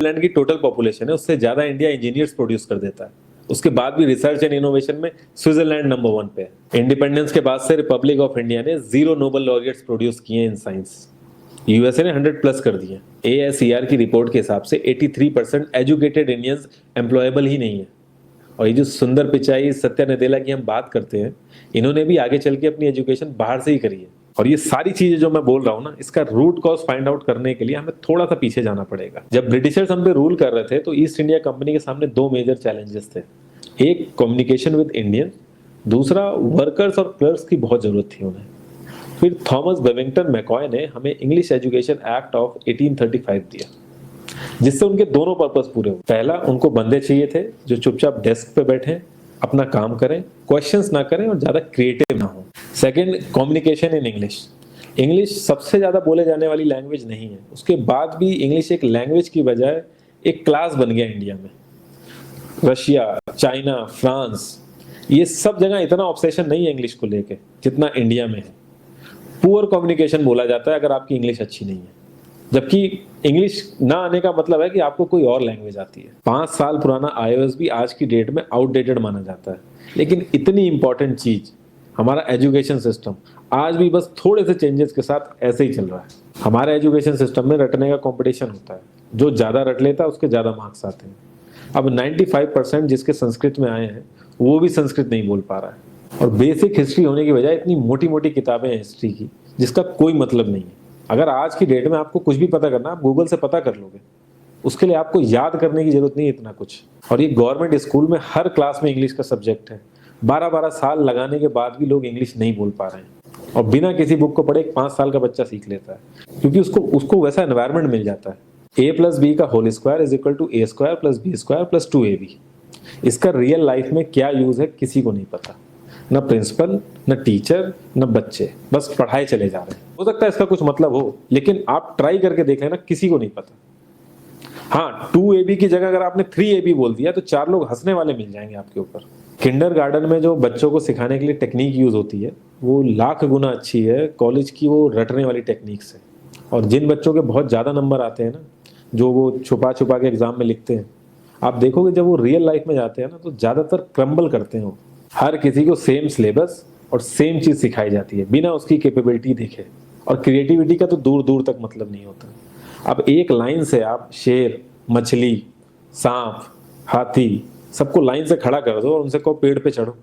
Switzerland की total population है उससे ज्यादा इंडिया इंजीनियर्स प्रोड्यूस कर देता है। उसके बाद भी रिसर्च एंड इनोवेशन में स्विट्जरलैंड नंबर 1 पे है। इंडिपेंडेंस के बाद से रिपब्लिक ऑफ इंडिया ने 0 नोबेल लॉरियट्स प्रोड्यूस किए इन साइंस। यूएसए ने 100 प्लस कर दिए। एएसईआर की रिपोर्ट के हिसाब से 83% एजुकेटेड इंडियंस एम्प्लॉयबल ही नहीं है। और ये जो सुंदर पिचाई, सत्या नदेला की हम बात करते हैं, इन्होंने भी आगे चल के अपनी एजुकेशन बाहर से ही करी है। और ये सारी चीजें जो मैं बोल रहा हूँ ना, इसका रूट कॉज फाइंड आउट करने के लिए हमें थोड़ा सा पीछे जाना पड़ेगा। जब ब्रिटिशर्स हम पे रूल कर रहे थे तो ईस्ट इंडिया कंपनी के सामने 2 मेजर चैलेंजेस थे। एक कम्युनिकेशन विद इंडियन, दूसरा वर्कर्स और क्लर्क्स की बहुत जरूरत थी उन्हें। फिर थॉमस बेविंगटन मैकॉय ने हमें इंग्लिश एजुकेशन एक्ट ऑफ 1835 दिया, जिससे उनके दोनों पर्पस पूरे हुए। पहला, उनको बंदे चाहिए थे जो चुपचाप डेस्क पे बैठे, अपना काम करें, क्वेश्चंस ना करें और ज्यादा क्रिएटिव ना हो। Second, communication in English. English सबसे ज्यादा बोले जाने वाली लैंग्वेज नहीं है, उसके बाद भी इंग्लिश एक लैंग्वेज की बजाय एक क्लास बन गया इंडिया में। रशिया, चाइना, फ्रांस, ये सब जगह इतना ऑब्सेशन नहीं है इंग्लिश को लेके जितना इंडिया में है। पुअर कम्युनिकेशन बोला जाता है अगर आपकी इंग्लिश अच्छी नहीं है, जबकि इंग्लिश ना आने का मतलब है कि आपको कोई और लैंग्वेज आती है। 5 साल पुराना iOS भी आज की डेट में आउटडेटेड माना जाता है। लेकिन इतनी इंपॉर्टेंट चीज हमारा एजुकेशन सिस्टम आज भी बस थोड़े से चेंजेस के साथ ऐसे ही चल रहा है। हमारे एजुकेशन सिस्टम में रटने का कंपटीशन होता है, जो ज्यादा रट लेता है उसके ज्यादा मार्क्स आते हैं। अब 95% जिसके संस्कृत में आए हैं वो भी संस्कृत नहीं बोल पा रहा है। और बेसिक हिस्ट्री होने की बजाय इतनी मोटी मोटी किताबें हैं हिस्ट्री की जिसका कोई मतलब नहीं है। अगर आज की डेट में आपको कुछ भी पता करना, आप गूगल से पता कर लोगे, उसके लिए आपको याद करने की जरूरत नहीं है इतना कुछ। और ये गवर्नमेंट स्कूल में हर क्लास में इंग्लिश का सब्जेक्ट है। 12-12 साल लगाने के बाद भी लोग इंग्लिश नहीं बोल पा रहे हैं। और बिना किसी बुक को पढ़े 5 साल का बच्चा सीख लेता है, क्योंकि उसको वैसा एनवायरमेंट मिल जाता है। a+b का whole square is equal to a² + b² + 2ab। इसका रियल लाइफ में क्या यूज है किसी को नहीं पता, न प्रिंसिपल, न टीचर, न बच्चे, बस पढ़ाए चले जा रहे हैं। हो सकता है इसका कुछ मतलब हो, लेकिन आप ट्राई करके देख लेना, किसी को नहीं पता। हाँ, 2ab की जगह अगर आपने 3ab बोल दिया तो 4 लोग हंसने वाले मिल जाएंगे आपके ऊपर। किंडरगार्टन में जो बच्चों को सिखाने के लिए टेक्निक यूज होती है वो लाख गुना अच्छी है कॉलेज की वो रटने वाली टेक्निक से। और जिन बच्चों के बहुत ज्यादा नंबर आते हैं ना, जो वो छुपा छुपा के एग्जाम में लिखते हैं, आप देखोगे जब वो रियल लाइफ में जाते हैं ना तो ज्यादातर क्रम्बल करते हैं। हर किसी को सेम सिलेबस और सेम चीज सिखाई जाती है बिना उसकी कैपेबिलिटी देखे। और क्रिएटिविटी का तो दूर दूर तक मतलब नहीं होता। अब एक लाइन से आप शेर, मछली, सांप, हाथी सबको लाइन से खड़ा कर दो और उनसे कहो पेड़ पे चढ़ो,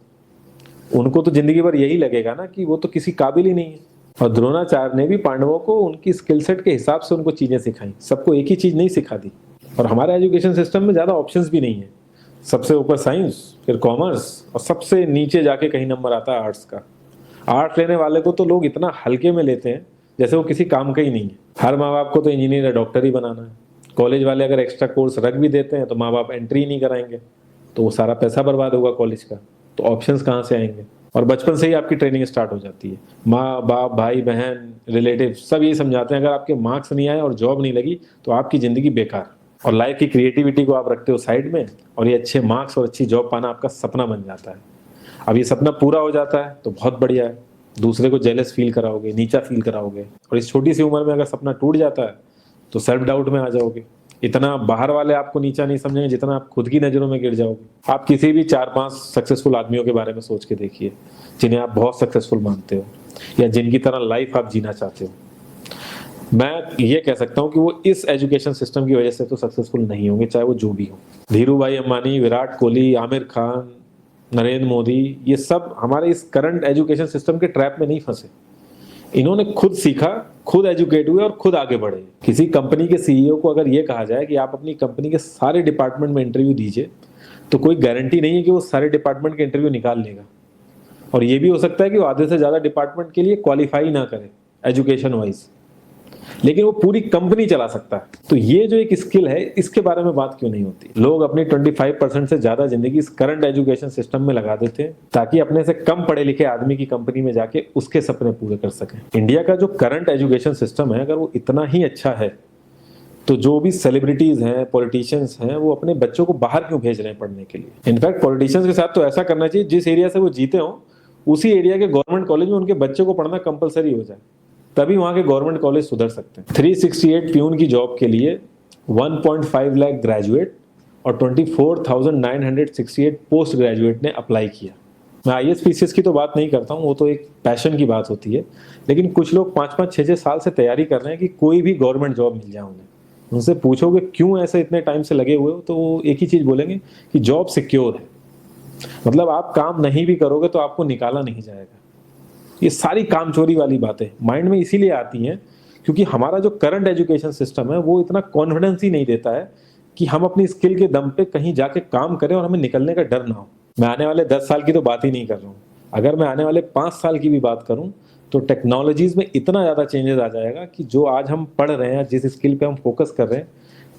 उनको तो जिंदगी भर यही लगेगा ना कि वो तो किसी काबिल ही नहीं है। और द्रोणाचार्य ने भी पांडवों को उनकी स्किल सेट के हिसाब से उनको चीजें सिखाई, सबको एक ही चीज नहीं सिखा दी। और हमारे एजुकेशन सिस्टम में ज्यादा ऑप्शंस भी नहीं है। सबसे ऊपर साइंस, फिर कॉमर्स, और सबसे नीचे जाके कहीं नंबर आता है आर्ट्स का। आर्ट्स लेने वाले को तो लोग इतना हल्के में लेते हैं जैसे वो किसी काम का ही नहीं है। हर माँ बाप को तो इंजीनियर या डॉक्टर ही बनाना है। कॉलेज वाले अगर एक्स्ट्रा कोर्स रख भी देते हैं तो माँ बाप एंट्री नहीं कराएंगे, तो वो सारा पैसा बर्बाद होगा कॉलेज का। तो ऑप्शंस कहाँ से आएंगे? और बचपन से ही आपकी ट्रेनिंग स्टार्ट हो जाती है। माँ बाप, भाई बहन, रिलेटिव सब यही समझाते हैं अगर आपके मार्क्स नहीं आए और जॉब नहीं लगी तो आपकी जिंदगी बेकार। और लाइफ की क्रिएटिविटी को आप रखते हो साइड में, और ये अच्छे मार्क्स और अच्छी जॉब पाना आपका सपना बन जाता है। अब ये सपना पूरा हो जाता है तो बहुत बढ़िया है, दूसरे को जेलस फील कराओगे, नीचा फील कराओगे। और इस छोटी सी उम्र में अगर सपना टूट जाता है तो सेल्फ डाउट में आ जाओगे। इतना बाहर वाले आपको नीचा नहीं समझेंगे जितना आप खुद की नजरों में गिर जाओगे। आप किसी भी 4-5 सक्सेसफुल आदमियों के बारे में सोच के देखिए जिन्हें आप बहुत सक्सेसफुल मानते हो या जिनकी तरह लाइफ आप जीना चाहते हो। मैं ये कह सकता हूँ कि वो इस एजुकेशन सिस्टम की वजह से तो सक्सेसफुल नहीं होंगे, चाहे वो जो भी हो। धीरू भाई अंबानी, विराट कोहली, आमिर खान, नरेंद्र मोदी, ये सब हमारे इस करंट एजुकेशन सिस्टम के ट्रैप में नहीं फंसे। इन्होंने खुद सीखा, खुद एजुकेट हुए और खुद आगे बढ़े। किसी कंपनी के सीईओ को अगर ये कहा जाए कि आप अपनी कंपनी के सारे डिपार्टमेंट में इंटरव्यू दीजिए, तो कोई गारंटी नहीं है कि वो सारे डिपार्टमेंट के इंटरव्यू निकाल लेगा। और ये भी हो सकता है कि वो आधे से ज्यादा डिपार्टमेंट के लिए क्वालिफाई ना करे एजुकेशन वाइज, लेकिन वो पूरी कंपनी चला सकता है। तो ये जो एक स्किल है, इसके बारे में बात क्यों नहीं होती? लोग अपनी 25% से ज्यादा जिंदगी इस करंट एजुकेशन सिस्टम में लगा देते हैं ताकि अपने से कम पढ़े लिखे आदमी की कंपनी में जाके उसके सपने पूरे कर सकें। इंडिया का जो करंट एजुकेशन सिस्टम है, अगर वो इतना ही अच्छा है तो जो भी सेलिब्रिटीज हैं, पॉलिटिशियंस हैं, वो अपने बच्चों को बाहर क्यों भेज रहे हैं पढ़ने के लिए? इनफैक्ट पॉलिटिशियंस के साथ तो ऐसा करना चाहिए, जिस एरिया से वो जीते हो उसी एरिया के गवर्नमेंट कॉलेज में उनके बच्चों को पढ़ना कंपलसरी हो जाए, तभी वहां के गवर्नमेंट कॉलेज सुधर सकते हैं। 368 प्यून की जॉब के लिए 1.5 लाख ग्रेजुएट और 24,968 पोस्ट ग्रेजुएट ने अप्लाई किया। मैं आईएएस पीसीएस की तो बात नहीं करता हूँ, वो तो एक पैशन की बात होती है, लेकिन कुछ लोग 5-5 6-6 साल से तैयारी कर रहे हैं कि कोई भी गवर्नमेंट जॉब मिल जाए उन्हें। उनसे पूछोगे क्यों ऐसे इतने टाइम से लगे हुए हो, तो वो एक ही चीज बोलेंगे कि जॉब सिक्योर है। मतलब आप काम नहीं भी करोगे तो आपको निकाला नहीं जाएगा। ये सारी कामचोरी वाली बातें माइंड में इसीलिए आती हैं क्योंकि हमारा जो करंट एजुकेशन सिस्टम है वो इतना कॉन्फिडेंस ही नहीं देता है कि हम अपनी स्किल के दम पे कहीं जाके काम करें और हमें निकलने का डर ना हो। मैं आने वाले 10 साल की तो बात ही नहीं कर रहा हूँ, अगर मैं आने वाले 5 साल की भी बात करूँ तो टेक्नोलॉजीज में इतना ज़्यादा चेंजेस आ जाएगा कि जो आज हम पढ़ रहे हैं, जिस स्किल पे हम फोकस कर रहे हैं,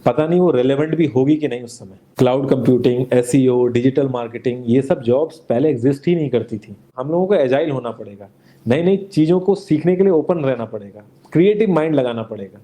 पता नहीं वो रेलेवेंट भी होगी कि नहीं उस समय। Cloud computing, SEO, digital marketing, ये सब जॉब्स पहले एग्जिस्ट ही नहीं करती थी। हम लोगों को एजाइल होना पड़ेगा, नई नई चीज़ों को सीखने के लिए ओपन रहना पड़ेगा, क्रिएटिव माइंड लगाना पड़ेगा।